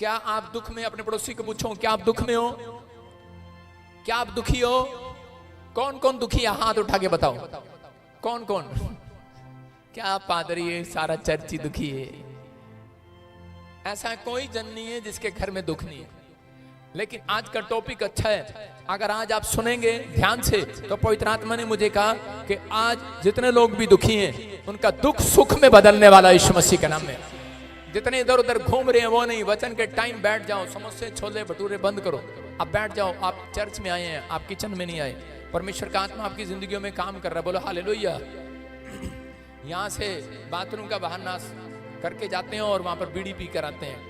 क्या आप दुख में, अपने पड़ोसी को पूछो, क्या आप दुख में हो? क्या आप दुखी हो? कौन कौन दुखी है? हाथ उठा के बताओ, कौन कौन? क्या पादरी है, सारा चर्च ही दुखी है। ऐसा कोई जन नहीं है जिसके घर में दुख नहीं है। लेकिन आज का टॉपिक अच्छा है, अगर आज आप सुनेंगे ध्यान से तो पवित्र आत्मा ने मुझे कहा कि आज जितने लोग भी दुखी हैं उनका दुख सुख में बदलने वाला यीशु मसीह के नाम में। जितने इधर उधर घूम रहे हैं वो नहीं, वचन के टाइम बैठ जाओ, समोसे छोले भटूरे बंद करो, आप बैठ जाओ। आप चर्च में आए हैं, आप किचन में नहीं आए। परमेश्वर का आत्मा आपकी जिंदगियों में काम कर रहा है। बोलो हालेलुया। यहाँ से बाथरूम का बहाना करके जाते हैं और वहां पर बीड़ी पी कर आते हैं।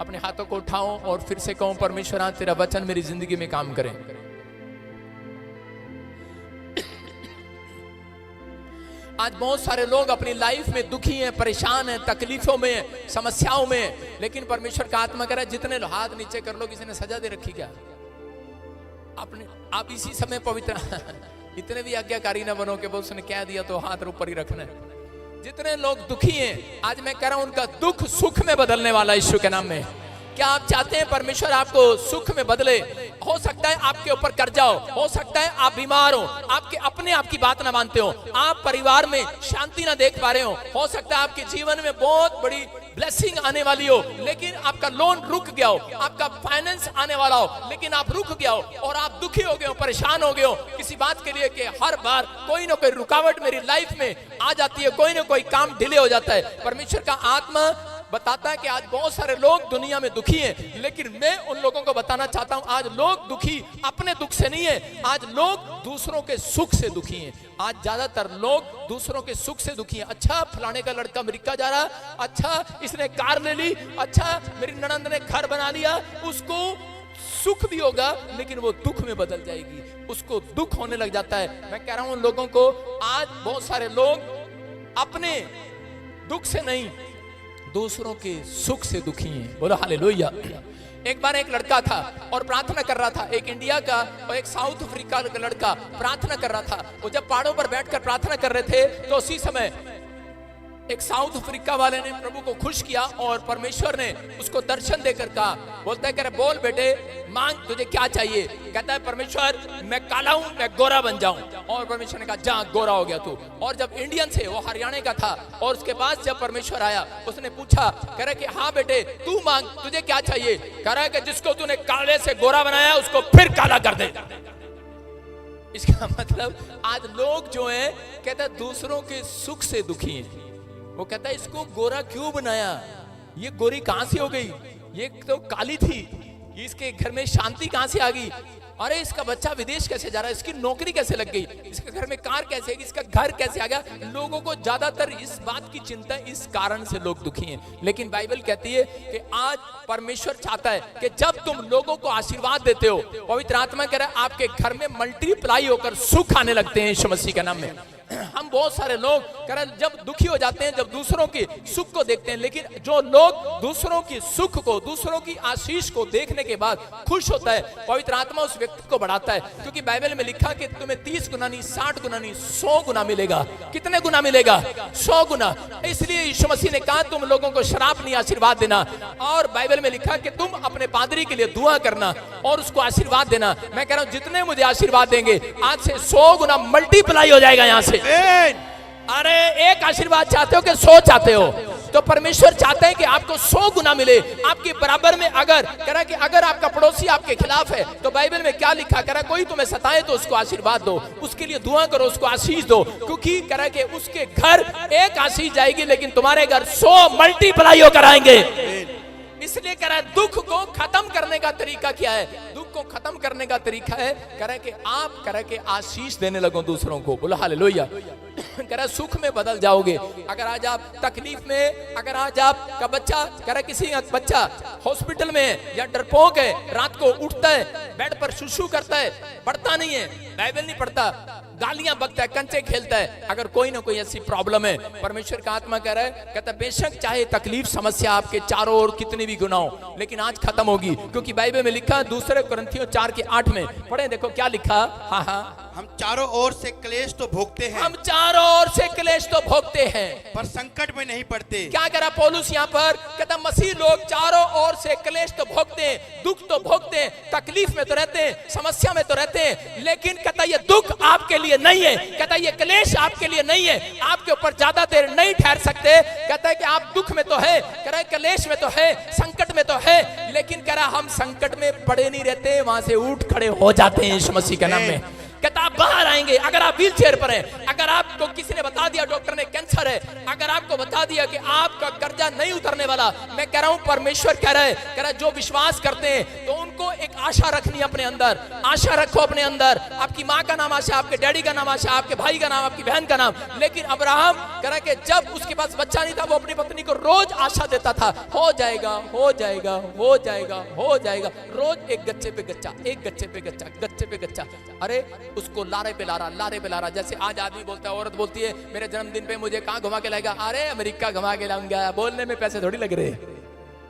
अपने हाथों को उठाओ और फिर से कहो, परमेश्वर आज तेरा वचन मेरी जिंदगी में काम करे। आज बहुत सारे लोग अपनी लाइफ में दुखी हैं, परेशान हैं, तकलीफों में, समस्याओं में, लेकिन परमेश्वर का आत्मा कह रहा है जितने हाथ नीचे कर लो, किसी ने सजा दे रखी क्या? अपने आप इसी समय पवित्र इतने भी आज्ञाकारी ना बनो कि वो उसने क्या दिया तो हाथ ऊपर ही रखना है। जितने लोग दुखी हैं आज मैं कह रहा हूं उनका दुख सुख में बदलने वाला यीशु के नाम में। क्या आप चाहते हैं परमेश्वर आपको सुख में बदले? हो सकता है आपके ऊपर कर्जा हो सकता है आप बीमार हो, आपके अपने आपकी बात ना मानते हो, आप परिवार में शांति ना देख पा रहे हो सकता है आपके जीवन में बहुत बड़ी ब्लेसिंग आने वाली हो लेकिन आपका लोन रुक गया हो, आपका फाइनेंस आने वाला हो लेकिन आप रुक गया हो और आप दुखी हो गए हो, परेशान हो गए हो किसी बात के लिए कि हर बार कोई ना कोई रुकावट मेरी लाइफ में आ जाती है, कोई ना कोई काम डिले हो जाता है। परमेश्वर का आत्मा बताता है कि आज बहुत सारे लोग दुनिया में दुखी हैं, लेकिन मैं उन लोगों को बताना चाहता हूं आज लोग दुखी अपने दुख से नहीं है, आज लोग दूसरों के सुख से दुखी हैं। आज ज्यादातर लोग दूसरों के सुख से दुखी हैं। अच्छा फलाने का लड़का अमेरिका जा रहा, अच्छा इसने कार ले ली, अच्छा मेरी ननंद ने घर बना लिया, उसको सुख भी होगा लेकिन वो दुख में बदल जाएगी, उसको दुख होने लग जाता है। मैं कह रहा हूं उन लोगों को, आज बहुत सारे लोग अपने दुख से नहीं दूसरों के सुख से दुखी हैं। बोलो हालेलुया। एक बार एक लड़का था और प्रार्थना कर रहा था, एक इंडिया का और एक साउथ अफ्रीका का लड़का प्रार्थना कर रहा था। वो जब पहाड़ों पर बैठकर प्रार्थना कर रहे थे तो उसी समय एक साउथ अफ्रीका वाले ने प्रभु को खुश किया और परमेश्वर ने उसको दर्शन देकर कहा, बोलता है, कह रहे बोल बेटे मांग तुझे क्या चाहिए? कहता है परमेश्वर मैं काला हूं, मैं गोरा बन जाऊं। और परमेश्वर ने कहा जा गोरा हो गया तू। और जब इंडियन से, वो हरियाणा का था, और उसके पास जब परमेश्वर आया उसने पूछा, कह रहा कि हाँ बेटे तू मांग तुझे क्या चाहिए? कह रहा है कि जिसको तूने काले से गोरा बनाया उसको फिर काला कर दे। इसका मतलब आज लोग जो है कहता है दूसरों के सुख से दुखी हैं। वो कहता है इसको गोरा क्यों बनाया, ये गोरी कहां से हो गई, ये तो काली थी, इसके घर में शांति कहां से आ गई, अरे इसका बच्चा विदेश कैसे जा रहा है, इसकी नौकरी कैसे लग गई, इसके घर में कार कैसे, इसका घर कैसे आ गया। लोगों को ज्यादातर इस बात की चिंता, इस कारण से लोग दुखी हैं। लेकिन बाइबल कहती है कि आज परमेश्वर चाहता है कि जब तुम लोगों को आशीर्वाद देते हो, पवित्र आत्मा कह रहा है आपके घर में मल्टीप्लाई होकर सुख आने लगते हैं यीशु मसीह के नाम में। हम बहुत सारे लोग कह रहे जब दुखी हो जाते हैं जब दूसरों के सुख को देखते हैं, लेकिन जो लोग दूसरों की सुख को, दूसरों की आशीष को देखने के बाद खुश होता है, पवित्र आत्मा उस व्यक्ति को बढ़ाता है। क्योंकि बाइबल में लिखा कि तुम्हें 30 गुना नहीं, 60 गुना नहीं, 100 गुना मिलेगा। कितने गुना मिलेगा? 100 गुना। इसलिए यीशु मसीह ने कहा तुम लोगों को शराब नहीं आशीर्वाद देना, और बाइबल में लिखा कि तुम अपने पादरी के लिए दुआ करना और उसको आशीर्वाद देना। मैं कह रहा हूं जितने मुझे आशीर्वाद देंगे आज से 100 गुना मल्टीप्लाई हो जाएगा यहां से। अरे एक आशीर्वाद चाहते हो कि 100 चाहते हो? तो परमेश्वर चाहते हैं कि आपको 100 गुना मिले आपके बराबर में। अगर कह रहा कि अगर आपका पड़ोसी आपके खिलाफ है तो बाइबल में क्या लिखा, कह रहा कोई तुम्हें सताए तो उसको आशीर्वाद दो, उसके लिए दुआ करो, उसको आशीष दो, क्योंकि कह रहा कि उसके घर एक आशीष जाएगी लेकिन तुम्हारे घर 100 मल्टीप्लाई होकर आएंगे। इसलिए कह रहा है दुख को खत्म करने का तरीका क्या है? दुख को खत्म करने का तरीका है कह रहा है कि आप कह रहा है कि आशीष देने लगो दूसरों को। बोलो हालेलुया। कह रहा है सुख में बदल जाओगे। अगर आज आप तकलीफ में, अगर आज आपका बच्चा कह रहा है किसी का बच्चा हॉस्पिटल में है या डरपोक है, रात को उठता है बेड पर शुशु करता है, पढ़ता नहीं है, बाइबल नहीं पढ़ता, गालियां बकता है, कंचे खेलता है, अगर कोई ना कोई ऐसी प्रॉब्लम है, परमेश्वर का आत्मा कह रहा है, कहता है बेशक चाहे तकलीफ समस्या आपके चारों ओर कितनी भी गुना हो लेकिन आज खत्म होगी। क्योंकि बाइबल में लिखा दूसरे कुरिन्थियों 4:8 में पढ़े, देखो क्या लिखा। हाँ हाँ हम चारों ओर से क्लेश तो भोगते हैं, हम चारों ओर से क्लेश तो भोगते हैं, पर संकट में नहीं पड़ते। क्या करा पौलुस यहाँ पर? कहता मसीह लोग चारों ओर से क्लेश तो भोगते हैं, दुख तो भोगते हैं, तकलीफ में तो रहते हैं, समस्या में तो रहते हैं, लेकिन कहता ये दुख आपके लिए नहीं है, कहता ये क्लेश आपके लिए नहीं है, आपके ऊपर ज्यादा देर नहीं ठहर सकते। कहता है कि आप दुख में तो है, कह रहा है क्लेश में तो है, संकट में तो है, लेकिन कह रहा हम संकट में पड़े नहीं रहते, वहां से उठ खड़े हो जाते हैं यीशु मसीह के नाम में। कहता आप बाहर आएंगे। अगर आप व्हील चेयर पर हैं, अगर आपको किसी ने बता दिया डॉक्टर ने कैंसर है, अगर आपको बता दिया कि आपका कर्जा नहीं उतरने वाला, मैं कह रहा हूं परमेश्वर कह रहा है जो विश्वास करते हैं तो उनको एक आशा रखनी है अपने अंदर। आशा रखो अपने अंदर। आपकी माँ का नाम आशा, आपके डैडी का नाम आशा, आपके भाई का नाम, आपकी बहन का नाम। लेकिन अब्राहम कह रहा है कि जब उसके पास बच्चा नहीं था, वो अपनी पत्नी को रोज आशा देता था, हो जाएगा हो जाएगा हो जाएगा हो जाएगा, रोज एक गच्चे पे गच्चा, एक गच्चे पे गच्चा, गच्चे पे गच्चा। अरे उसको लारे पे लारा, लारे पे लारा। जैसे आज आदमी बोलता है, औरत बोलती है मेरे जन्मदिन पे मुझे कहां घुमा के लाएगा? अरे अमेरिका घुमा के लाऊंगा। बोलने में पैसे थोड़ी लग रहे।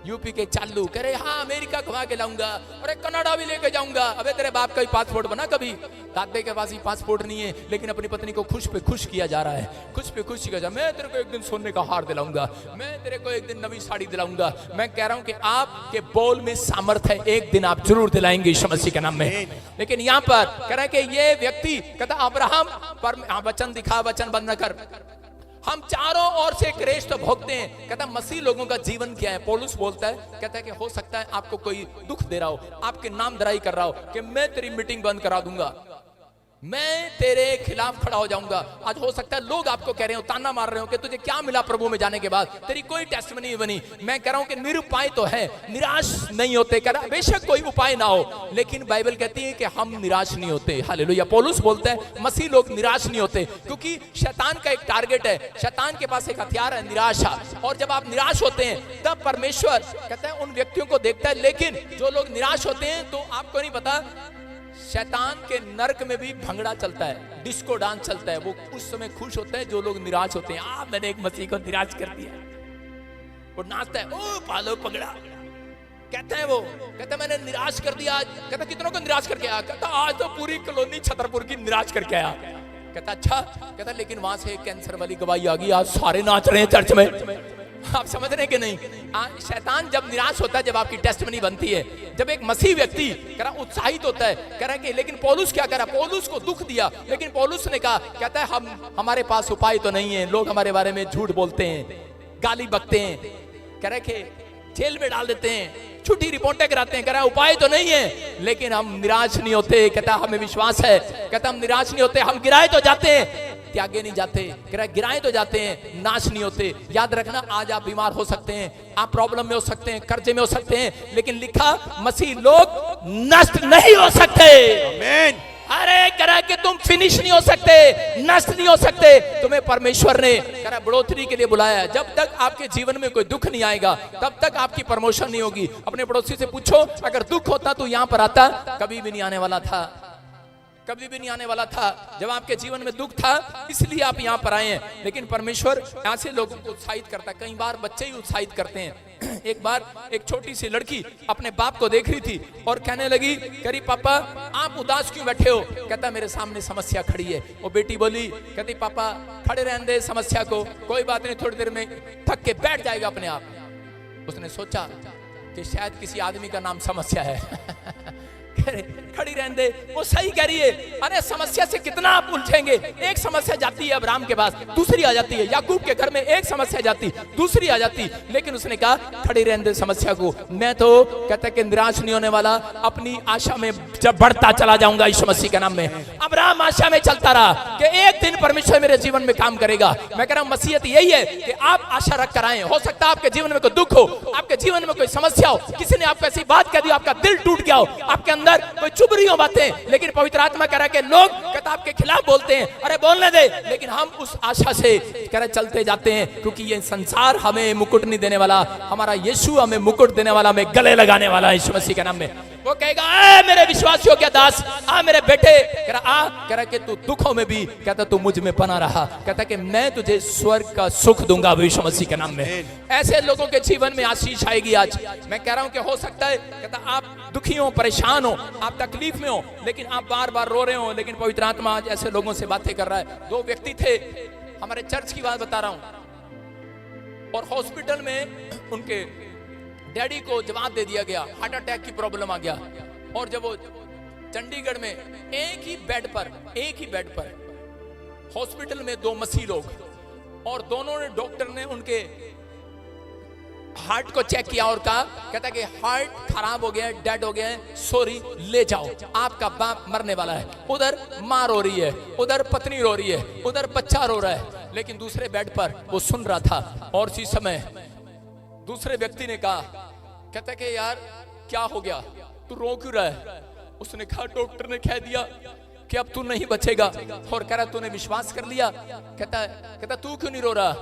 यूपी के चालू करे हाँ अमेरिका घुमा के लाऊंगा, अरे कनाडा भी लेके जाऊंगा। अबे तेरे बाप का ही पासपोर्ट बना कभी? दादे के पास ही पासपोर्ट नहीं है, लेकिन अपनी पत्नी को खुश पे खुश किया जा रहा है, खुश पे खुश किया जा। मैं तेरे को एक दिन सोने का हार दिलाऊंगा, मैं तेरे को एक दिन नवी साड़ी दिलाऊंगा। मैं कह रहा हूं कि आपके बोल में सामर्थ्य है, एक दिन आप जरूर दिलाएंगे यीशु मसीह के नाम में। लेकिन यहाँ पर कह रहा है कि ये व्यक्ति कहता अब्राहम पर वचन दिखा, वचन बंद न कर। हम चारों ओर से क्लेश तो भोगते हैं। कहता मसीह लोगों का जीवन क्या है? पौलुस बोलता है, कहता है कि हो सकता है आपको कोई दुख दे रहा हो, आपके नाम धराई कर रहा हो कि मैं तेरी मीटिंग बंद करा दूंगा, मैं तेरे खिलाफ खड़ा हो जाऊंगा। आज हो सकता है लोग आपको कह रहे हो, ताना मार रहे हो कि तुझे क्या मिला प्रभु में जाने के बाद, तेरी कोई टेस्टमनी नहीं बनी। मैं कह रहा हूं कि निरुपाय तो है, निराश नहीं होते। कह रहा बेशक कोई उपाय ना हो, लेकिन बाइबल कहती है कि हम निराश नहीं होते। हालेलुया। पौलुस बोलता है मसीह लोग निराश नहीं होते, क्योंकि शैतान का एक टारगेट है, शैतान के पास एक हथियार है निराशा। और जब आप निराश होते हैं तब परमेश्वर कहता है उन व्यक्तियों को देखता है। लेकिन जो लोग निराश होते हैं तो आपको नहीं पता, शैतान के नरक में भी भंगड़ा चलता है, डिस्को डांस चलता है। वो उस समय खुश होता है जो लोग निराश होते हैं। मैंने एक मसीह को निराश कर दिया, वो नाचता है, ओ पालो पगड़ा, कहता है वो, कहता मैंने निराश कर दिया आज। कहता कितनों को निराश करके आया? कहता आज तो पूरी कॉलोनी छतरपुर की निराश करके आया। कहता अच्छा, कहता लेकिन वहां से कैंसर वाली गवाही आ गई, आज सारे नाच रहे हैं चर्च में। आप समझ रहे हैं कि नहीं? शैतान जब निराश होता है, जब आपकी टेस्टमनी बनती है, जब एक मसीह व्यक्ति कह रहा उत्साहित होता है, कह रहा है कि लेकिन पौलुस क्या करा? पौलुस को दुख दिया, लेकिन पौलुस ने कहा, कहता है हमारे पास उपाय तो नहीं है, लोग हमारे बारे में झूठ बोलते हैं, गाली बकते हैं, कह रहे कि जेल में डाल देते हैं, छुट्टी रिपोर्टें कराते हैं। कह रहा उपाय तो नहीं है, लेकिन हम निराश नहीं होते। कहता हमें विश्वास है, कहता हम निराश नहीं होते, हम गिराए तो जाते हैं, त्यागे नहीं जाते। कह रहा गिराए तो जाते हैं, नाश नहीं होते। याद रखना, आज आप बीमार हो सकते हैं, आप प्रॉब्लम में हो सकते हैं, कर्जे में हो सकते हैं, लेकिन लिखा मसीह लोग नष्ट नहीं हो सकते। आमीन। अरे करा कि तुम फिनिश नहीं हो सकते, नष्ट नहीं हो सकते। तुम्हें परमेश्वर ने करा बढ़ोतरी के लिए बुलाया। जब तक आपके जीवन में कोई दुख नहीं आएगा तब तक आपकी प्रमोशन नहीं होगी। अपने पड़ोसी से पूछो, अगर दुख होता तो यहाँ पर आता? कभी भी नहीं आने वाला था, कभी भी नहीं आने वाला था। जब आपके जीवन में दुख था इसलिए आप यहाँ पर आए हैं। लेकिन परमेश्वर यहाँ से लोगों को उत्साहित करता है। कई बार बच्चे ही उत्साहित करते हैं। एक बार एक छोटी सी लड़की अपने बाप को देख रही थी और कहने लगी, करी पापा आप उदास क्यों बैठे हो? कहता मेरे सामने समस्या खड़ी है। वो बेटी बोली, कहती पापा खड़े रहने दे समस्या को, कोई बात नहीं, थोड़ी देर में थक के बैठ जाएगा अपने आप। उसने सोचा कि शायद किसी आदमी का नाम समस्या है। खड़ी रहने दे, वो सही कह रही है। अरे समस्या से कितना आप उलझेंगे? एक समस्या जाती है अब्राहम के पास, दूसरी आ जाती है। याकूब के घर में एक समस्या जाती, दूसरी आ जाती। लेकिन उसने कहा खड़ी रहने दे समस्या को, मैं तो कहता कि निराश नहीं होने वाला, अपनी आशा में जब बढ़ता चला जाऊंगा यीशु मसीह के नाम में। अब्राहम आशा में चलता रहा कि एक दिन परमेश्वर मेरे जीवन में काम करेगा। मैं कह रहा हूं मसीहत यही है कि आप आशा रख कर आए। हो सकता है आपके जीवन में कोई दुख हो, आपके जीवन में कोई समस्या हो, किसी ने आपको ऐसी बात कह दी, आपका दिल टूट गया हो, आपके अंदर कोई चुभ रही हो बातें, लेकिन पवित्र आत्मा कह रहा है कि लोग कहता आपके खिलाफ बोलते हैं, अरे बोलने दे। लेकिन हम उस आशा से कह रहे चलते जाते हैं, क्योंकि ये संसार हमें मुकुट नहीं देने वाला, हमारा यीशु हमें मुकुट देने वाला, हमें गले लगाने वाला है यीशु मसीह के नाम में। वो कहेगा ए मेरे विश्वासियों के दास, आ मेरे बेटे, कह रहा आ, कह रहा कि तू दुखों में भी कहता तू मुझ में बना रहा, कहता कि मैं तुझे स्वर्ग का सुख दूंगा यीशु मसीह के नाम में। ऐसे लोगों के जीवन में आशीष आएगी। आज मैं कह रहा हूं कि हो सकता है कहता आप दुखी हो, परेशान हो, आप तकलीफ में हो, लेकिन आप बार बार रो रहे हो, लेकिन पवित्र आत्मा आज ऐसे लोगों से बातें कर रहा है। दो व्यक्ति थे, हमारे चर्च की बात बता रहा हूं, और हॉस्पिटल में उनके डैडी को जवाब दे दिया गया, हार्ट अटैक की प्रॉब्लम आ गया। और जब वो चंडीगढ़ में एक ही बेड पर हॉस्पिटल में दो मसीह लोग, और दोनों ने डॉक्टर ने उनके हार्ट को चेक किया और कहा, कहता कि हार्ट खराब हो गया है, डेड हो गया है, सॉरी ले जाओ, आपका बाप मरने वाला है। उधर मां रो रही है, उधर पत्नी रो रही है, उधर बच्चा रो रहा है, लेकिन दूसरे बेड पर वो सुन रहा था। और इसी समय दूसरे व्यक्ति ने कहा, कहता कि यार क्या हो गया, तू रो क्यों रहा है? उसने कहा डॉक्टर ने कह दिया कि अब तू नहीं बचेगा। और कह रहा तूने विश्वास कर लिया? कहता तू क्यों नहीं रो रहा?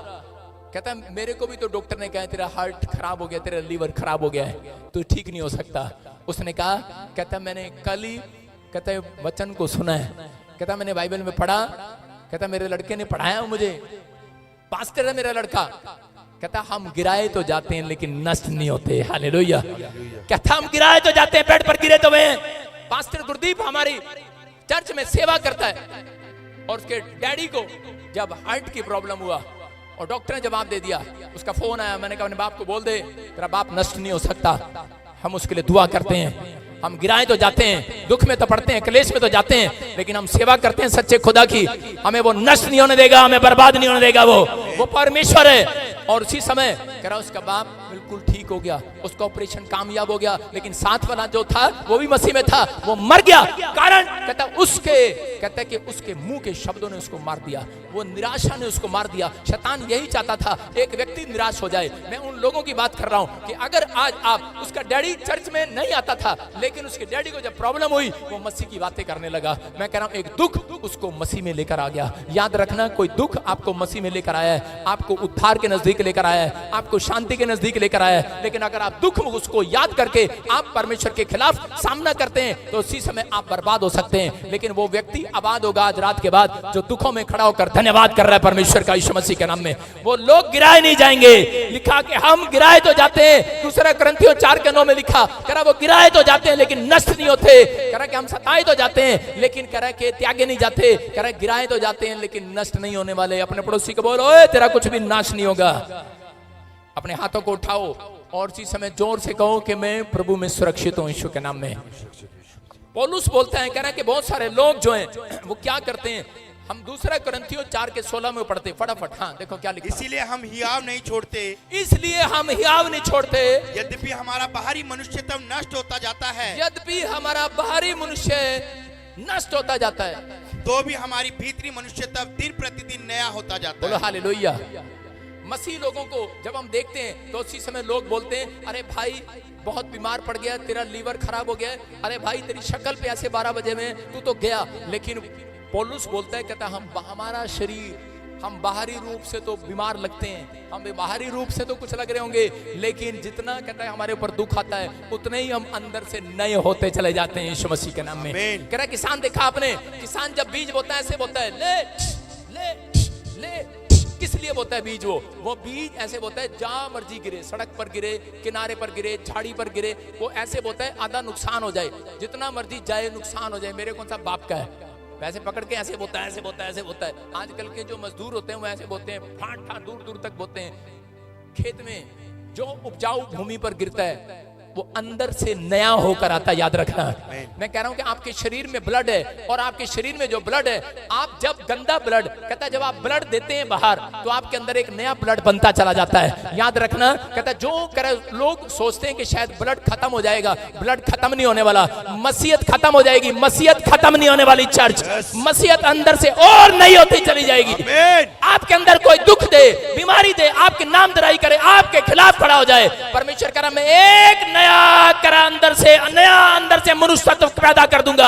कहता मेरे को भी तो डॉक्टर ने कहा तेरा हार्ट खराब हो गया, तेरा लीवर खराब हो गया है, तू ठीक नहीं हो सकता। उसने कहा, कहता मैंने कल ही कहता वचन को सुना है, कहता मैंने बाइबल में पढ़ा, कहता मेरे लड़के ने पढ़ाया मुझे, पास्टर है मेरा लड़का, कहता हम गिराए तो जाते हैं लेकिन नष्ट नहीं होते। हालेलुया। कहता हम गिराए तो जाते हैं, बेड पर गिरे तो वे। पास्टर गुरदीप हमारी चर्च में सेवा करता है, और उसके डैडी को जब हार्ट की प्रॉब्लम हुआ और डॉक्टर ने जवाब दे दिया, उसका फोन आया, मैंने कहा अपने बाप को बोल दे तेरा बाप नष्ट नहीं हो सकता। हम उसके लिए दुआ करते हैं, हम गिराए तो जाते हैं, दुख में तो पड़ते हैं, क्लेश में तो जाते हैं, लेकिन हम सेवा करते हैं सच्चे खुदा की, हमें वो नष्ट नहीं होने देगा, हमें बर्बाद नहीं होने देगा। वो परमेश्वर है। और उसी समय कह रहा उसका बाप बिल्कुल ठीक हो गया, उसका ऑपरेशन कामयाब हो गया, लेकिन साथ वाला जो था वो भी मसीह में था, वो मर गया। कारण कहता कि उसके मुंह के शब्दों ने उसको मार दिया, वो निराशा ने उसको मार दिया। शैतान यही चाहता था एक व्यक्ति निराश हो जाए। मैं उन लोगों की बात कर रहा हूं कि अगर आज आप, उसका डैडी चर्च में नहीं आता था, लेकिन उसके डैडी को जब प्रॉब्लम हुई वो मसीह की बातें करने लगा। मैं कह रहा हूं एक दुख उसको मसीह में लेकर आ गया। याद रखना, कोई दुख आपको मसीह में लेकर आया है, आपको उद्धार के नजदीक लेकर आया है, आपको शांति के नजदीक लेकर आया है। लेकिन अगर आप दुख में उसको याद करके आप परमेश्वर के खिलाफ सामना करते हैं तो उसी समय आप बर्बाद हो सकते हैं। लेकिन वो व्यक्ति आबाद होगा आज रात के बाद जो दुखों में खड़ा होकर धन्यवाद कर रहा है परमेश्वर का, यीशु मसीह के नाम में। वो लोग गिराए नहीं जाएंगे। लिखा कि हम गिराए तो जाते हैं, दूसरा कुरिन्थियों 4:9 में लिखा, कह रहा वो गिराए तो जाते हैं लेकिन नष्ट नहीं होते। कह रहा कि हम सताए तो जाते हैं लेकिन कह रहा कि त्यागे नहीं जाते। कह रहा गिराए तो जाते हैं लेकिन नष्ट नहीं होने वाले। अपने पड़ोसी को बोलो, ओए तेरा कुछ भी नाश नहीं होगा। अपने हाथों को उठाओ और इसी समय जोर से कहो कि मैं प्रभु में सुरक्षित हूं, यीशु के नाम में। पौलुस बोलता है, कह रहा है कि बहुत सारे लोग जो हैं वो क्या करते हैं। हम दूसरा कुरिन्थियों 4:16 में पढ़ते फटाफट। हाँ देखो क्या लिखा, इसीलिए हम हियाव नहीं छोड़ते, इसलिए हम हियाव नहीं छोड़ते, यद्यपि हमारा बाहरी मनुष्यत्व नष्ट होता जाता है, यद्यपि हमारा बाहरी मनुष्य नष्ट होता जाता है, तो भी हमारी भीतरी मनुष्यत्व दिन प्रतिदिन नया होता जाता बोलो है। हालेलुया। मसीह लोगों को जब हम देखते हैं तो उसी समय लोग बोलते हैं, अरे भाई बहुत बीमार पड़ गया, तेरा लीवर खराब हो गया, अरे भाई तेरी शक्ल पे ऐसे 12 बजे में तू तो गया। लेकिन पौलुस बोलता है, कहता हम हमारा शरीर, हम बाहरी रूप से तो बीमार लगते हैं, हम बाहरी रूप से तो कुछ लग रहे होंगे, लेकिन जितना कहता है हमारे ऊपर दुख आता है उतने ही हम अंदर से नए होते चले जाते हैं यीशु मसीह के नाम में। कह रहा किसान देखा आपने, किसान जब बीज बोता है ऐसे बोता है, ले ले ले। किस लिए बोता है बीज? वो बीज ऐसे बोता है जहां मर्जी गिरे, सड़क पर गिरे, किनारे पर गिरे, झाड़ी पर गिरे, वो ऐसे बोता है आधा नुकसान हो जाए, जितना मर्जी जाए नुकसान हो जाए, मेरे कौन सा बाप का है। वैसे पकड़ के ऐसे बोता है, ऐसे बोता है, ऐसे बोता है। आजकल के जो मजदूर होते हैं वो ऐसे बोते हैं, फाट फाट दूर दूर तक बोते हैं। खेत में जो उपजाऊ भूमि पर गिरता है वो अंदर से नया होकर आता, याद रखना। मैं कह रहा हूं कि आपके शरीर में ब्लड है, और आपके शरीर में जो ब्लड है, आप जब गंदा ब्लड, कहता है जब आप ब्लड देते हैं बाहर तो आपके अंदर एक नया ब्लड बनता चला जाता है, याद रखना। कहता है जो लोग सोचते हैं कि शायद ब्लड खत्म हो जाएगा, ब्लड खत्म नहीं होने वाला, मसीहत खत्म हो जाएगी, मसीहत खत्म नहीं होने वाली चर्च, मसीहत अंदर से और नई होती चली जाएगी। आपके अंदर कोई दुख दे, बीमारी दे, आपके नाम दराई करे, आपके खिलाफ खड़ा हो जाए, परमेश्वर कह रहा मैं एक नया करा अंदर से मनुष्यत्व पैदा कर दूंगा।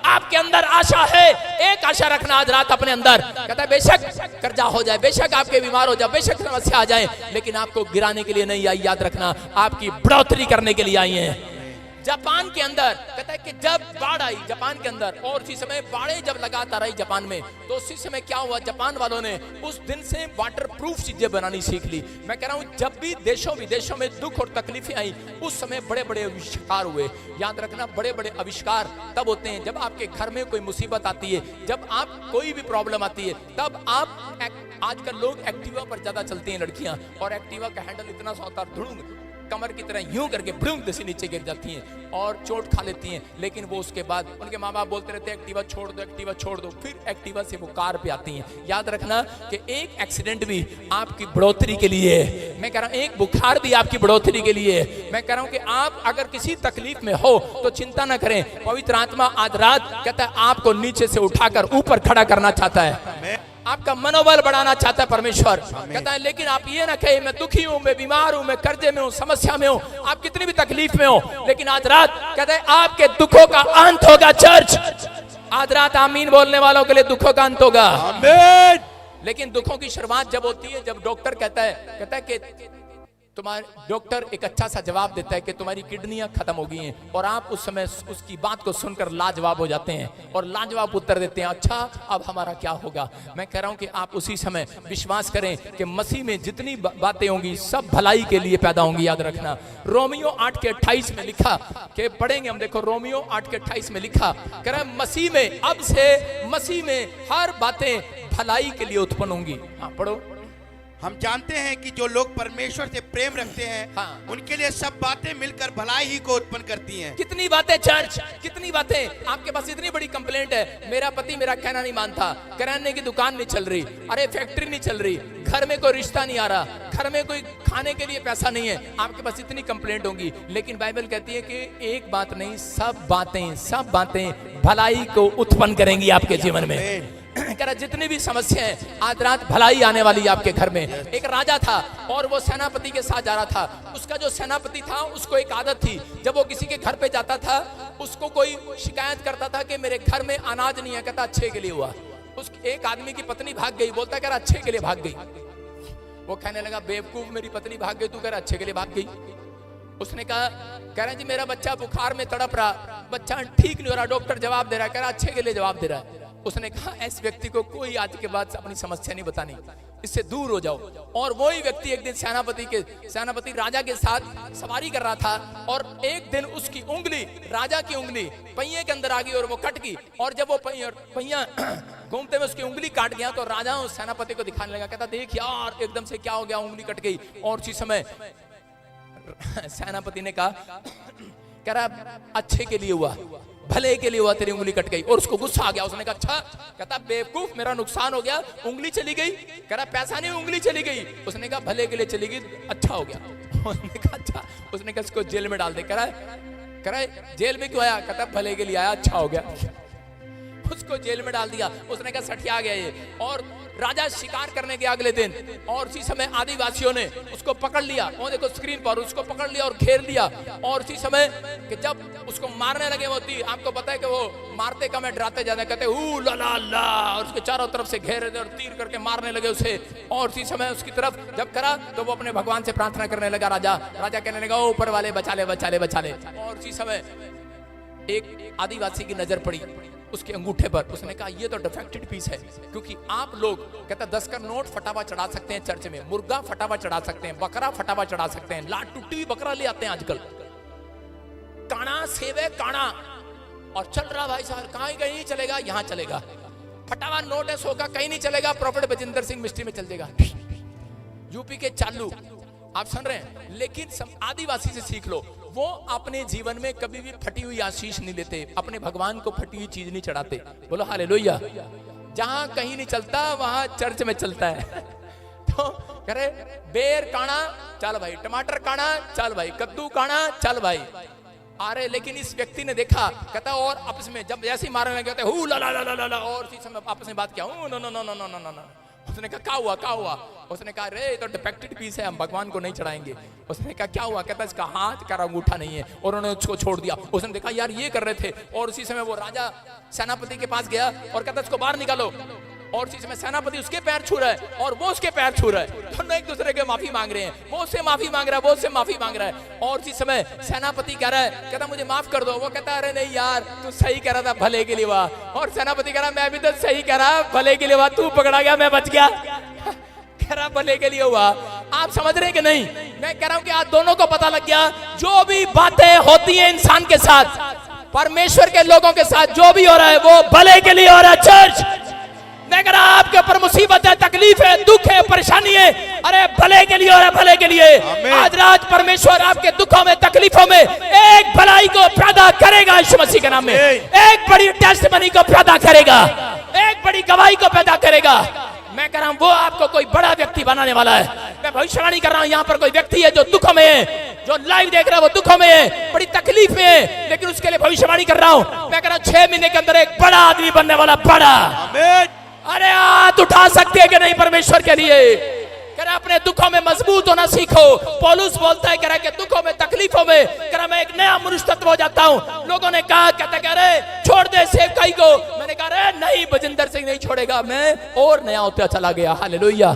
आपके अंदर आशा है, एक आशा रखना आज रात अपने अंदर। कहता है बेशक कर्जा हो जाए, बेशक आपके बीमार हो जाए, बेशक समस्या आ जाए, लेकिन आपको गिराने के लिए नहीं आई, याद रखना आपकी बढ़ोतरी करने के लिए आई है। जापान के अंदर कहता है कि जब बाढ़ आई जापान के अंदर और उसी समय बाढ़ें जब लगातार आई जापान में, तो उसी समय क्या हुआ, जापान वालों ने उस दिन से वाटर प्रूफ चीजें बनानी सीख ली। मैं कह रहा हूं जब भी देशों विदेशों में दुख और तकलीफें आई उस समय बड़े बड़े आविष्कार हुए। याद रखना, बड़े बड़े आविष्कार तब होते हैं जब आपके घर में कोई मुसीबत आती है, जब आप कोई भी प्रॉब्लम आती है, तब आप आजकल लोग एक्टिवा पर ज्यादा चलती हैं लड़कियां, और एक्टिवा का हैंडल इतना सा होता है, धुड़ुंग कमर की तरह यूं करके भुड़ुंग से नीचे गिर जाती हैं और चोट खा लेती हैं। लेकिन वो उसके बाद उनके माँ बाप बोलते रहते हैं एक्टिवा छोड़ दो, एक्टिवा छोड़ दो, फिर एक्टिवा से वो कार पे आती हैं। याद रखना कि एक एक्सीडेंट भी आपकी बढ़ोतरी के लिए है। मैं कह रहा हूं एक बुखार भी आपकी बढ़ोतरी के लिए है। मैं कह रहा हूं कि आप अगर किसी तकलीफ में हो तो चिंता ना करें, पवित्र आत्मा आज रात कहता है आपको नीचे से उठाकर ऊपर खड़ा करना चाहता है, आपका मनोबल बढ़ाना चाहता है परमेश्वर। कहता है लेकिन आप ये ना कहे मैं दुखी हूं, मैं बीमार हूं, मैं कर्जे में हूं, समस्या में हूं, आप कितनी भी तकलीफ में हो, लेकिन आज रात कहता है आपके दुखों का अंत होगा। चर्च आज रात आमीन बोलने वालों के लिए दुखों का अंत होगा। आमीन। लेकिन दुखों की शुरुआत जब होती है जब डॉक्टर कहता है कि तुम्हारे डॉक्टर एक अच्छा सा जवाब देता है कि तुम्हारी किडनियां खत्म हो गई हैं, और आप उस समय उसकी बात को सुनकर लाजवाब हो जाते हैं और लाजवाब उत्तर देते हैं, अच्छा अब हमारा क्या होगा। मैं कह रहा हूं कि आप उसी समय विश्वास करें कि मसीह में जितनी बातें होंगी सब भलाई के लिए पैदा होंगी। याद रखना रोमियो 8:28 में लिखा कि पढ़ेंगे हम, देखो रोमियो 8:28 में लिखा कह रहा है मसीह में, अब से मसीह में हर बातें भलाई के लिए उत्पन्न होंगी। हाँ पढ़ो। हम जानते हैं कि जो लोग परमेश्वर से प्रेम रखते हैं हाँ। उनके लिए सब बातें मिलकर भलाई ही को उत्पन्न करती हैं। कितनी बातें चर्च, कितनी बातें। आपके पास इतनी बड़ी कंप्लेंट है, मेरा पति मेरा कहना नहीं मानता, किराने की दुकान नहीं चल रही, अरे फैक्ट्री नहीं चल रही, घर में कोई रिश्ता नहीं आ रहा, घर में कोई खाने के लिए पैसा नहीं है, आपके पास इतनी कंप्लेंट होंगी। लेकिन बाइबल कहती है कि एक बात नहीं, सब बातें भलाई को उत्पन्न करेंगी आपके जीवन में। कह रहा जितनी भी समस्याएं, आज रात भलाई आने वाली है आपके घर में। एक राजा था और वो सेनापति के साथ जा रहा था। उसका जो सेनापति था उसको एक आदत थी, जब वो किसी के घर पे जाता था उसको कोई शिकायत करता था कि मेरे घर में अनाज नहीं है, कहता अच्छे के लिए हुआ। उस एक आदमी की पत्नी भाग गई, बोलता कह रहा अच्छे के लिए भाग गई। वो कहने लगा बेवकूफ मेरी पत्नी भाग गई, तू कह रहा अच्छे के लिए भाग गई। उसने कहा कह रहा जी मेरा बच्चा बुखार में तड़प रहा, बच्चा ठीक नहीं हो रहा, डॉक्टर जवाब दे रहा है, कह रहा अच्छे के लिए जवाब दे रहा है। उसने कहा इस व्यक्ति को कोई आज के बाद अपनी समस्या नहीं बतानी, इससे दूर हो जाओ। और वही व्यक्ति एक दिन सेनापति राजा के साथ सवारी कर रहा था और एक दिन उसकी उंगली, राजा की उंगली पहिए के अंदर आ गई और वो कट गई। और जब वो पहिया घूमते हुए उसकी उंगली काट गया तो राजा उस सेनापति को दिखाने लगा, कहता देख यार एकदम से क्या हो गया, उंगली कट गई। और उसी समय सेनापति ने कहा कह रहा अच्छे के लिए हुआ, भले के लिए हुआ, तेरी उंगली कट गई। और उसको गुस्सा आ गया, उसने कहा अच्छा, कहता बेवकूफ मेरा नुकसान हो गया, उंगली चली गई, कह रहा पैसा नहीं उंगली चली गई। उसने कहा भले के लिए चली गई, अच्छा हो गया। उसने कहा अच्छा, उसने कहा इसको जेल में डाल दे। कह रहा जेल में क्यों आया, कहता भले के लिए आया, अच्छा हो गया। उसको जेल में डाल दिया। उसने कहा सठिया गया ये। और राजा शिकार करने के अगले दिन और उसी समय आदिवासियों ने उसको पकड़ लिया, वो देखो स्क्रीन पर, उसको पकड़ लिया और घेर लिया। और उसी समय कि जब उसको मारने लगे वो तीर, आपको पता है कि वो मारते कम है डराते ज्यादा, कहते ऊ ला ला ला, और उसके चारों तरफ से घेर और तीर करके मारने लगे उसे। और उसी समय उसकी तरफ जब करा तो वो अपने भगवान से प्रार्थना करने लगा। राजा कहने लगा ऊपर वाले बचा ले बचा ले बचा ले। और उसी समय एक आदिवासी की नजर पड़ी उसके अंगूठे पर। उसने कहा ये तो डिफेक्टेड पीस है, क्योंकि आप लोग कहता 10 का नोट फटावा चढ़ा सकते हैं चर्च में, मुर्गा फटावा चढ़ा सकते हैं, बकरा फटावा चढ़ा सकते हैं, लाट टूटी हुई बकरा ले आते हैं आजकल, काना सेवे काना, और चल रहा भाई साहब कहीं नहीं चलेगा, यहाँ चलेगा। फटावा नोट है 100 का, कहीं नहीं चलेगा, प्रॉफिट बजिंदर सिंह मिस्ट्री में चल जाएगा। यूपी के चालू आप सुन रहे हैं। लेकिन आदिवासी से सीख लो, वो अपने जीवन में कभी भी फटी हुई आशीष नहीं लेते, अपने भगवान को फटी हुई चीज नहीं चढ़ाते। बोलो हालेलुया। जहां कहीं नहीं चलता वहां चर्च में चलता है। तो कह रहे बेर काना चल भाई, टमाटर काना चल भाई, कद्दू काना चल भाई। अरे लेकिन इस व्यक्ति ने देखा, कहता और आपस में जब जैसे ही मारने लगे हु ला ला ला ला ला, और इसी समय आपस में बात किया, no no no no no no no. उसने कहा क्या हुआ क्या हुआ। उसने कहा रे तो डिफेक्टेड पीस है, हम भगवान को नहीं चढ़ाएंगे। उसने कहा क्या हुआ, कहता इसका हाथ का अंगूठा नहीं है, और उन्होंने उसको छोड़ दिया। उसने देखा यार ये कर रहे थे। और उसी समय वो राजा सेनापति के पास गया और कहता इसको बाहर निकालो। और उसी समय सेनापति उसके पैर छू रहा है और वो उसके पैर छू रहा है, दोनों एक दूसरे के माफी मांग रहे हैं, वो उससे माफी मांग रहा है, वो उससे माफी मांग रहा है। और उसी समय सेनापति कह रहा है, कहता मुझे माफ कर दो, वो कहता अरे नहीं यार तू सही कह रहा था, भले के लिए वाह। और सेनापति कह रहा मैं भी तो सही कह रहा, भले के लिए वाह, तू पकड़ा गया मैं बच गया, कह रहा भले के लिए हुआ। आप समझ रहे हैं कि नहीं? मैं कह रहा हूं कि आज दोनों को पता लग गया, जो भी बातें होती हैं इंसान के साथ, परमेश्वर के लोगों के साथ जो भी हो रहा है वो भले के लिए हो रहा है। चर्च, मैं कह रहा आपके ऊपर मुसीबत है, तकलीफ है, दुख है, परेशानी है, अरे भले के लिए हो रहा है, भले के लिए। आज रात परमेश्वर आपके दुखों में, तकलीफों में एक भलाई को पैदा करेगा यीशु मसीह के नाम में, एक बड़ी टेस्टमनी को पैदा करेगा, एक बड़ी गवाही को पैदा करेगा। मैं कह रहा हूं वो आपको कोई बड़ा व्यक्ति बनाने वाला है। मैं भविष्यवाणी कर रहा हूं, यहाँ पर कोई व्यक्ति है जो दुखों में है, जो लाइव देख रहा है वो दुखों में है, बड़ी तकलीफ में है, लेकिन उसके लिए भविष्यवाणी कर रहा हूं। मैं कह रहा हूं 6 महीने के अंदर एक बड़ा आदमी बनने वाला, बड़ा। अरे हाथ उठा सकते हैं कि नहीं परमेश्वर के लिए? कह रहा अपने दुखों में मजबूत होना सीखो। पौलुस बोलता है, कह रहा कि दुखों में, तकलीफों में, कह रहा मैं एक नया मनुष्य तत्व हो जाता हूं। लोगों ने कहा, कहता कह रहे छोड़ दे सेवकाई को। मैंने कहा अरे नहीं, बजिंदर सिंह नहीं छोड़ेगा, मैं और नया होता चला गया। हालेलुया।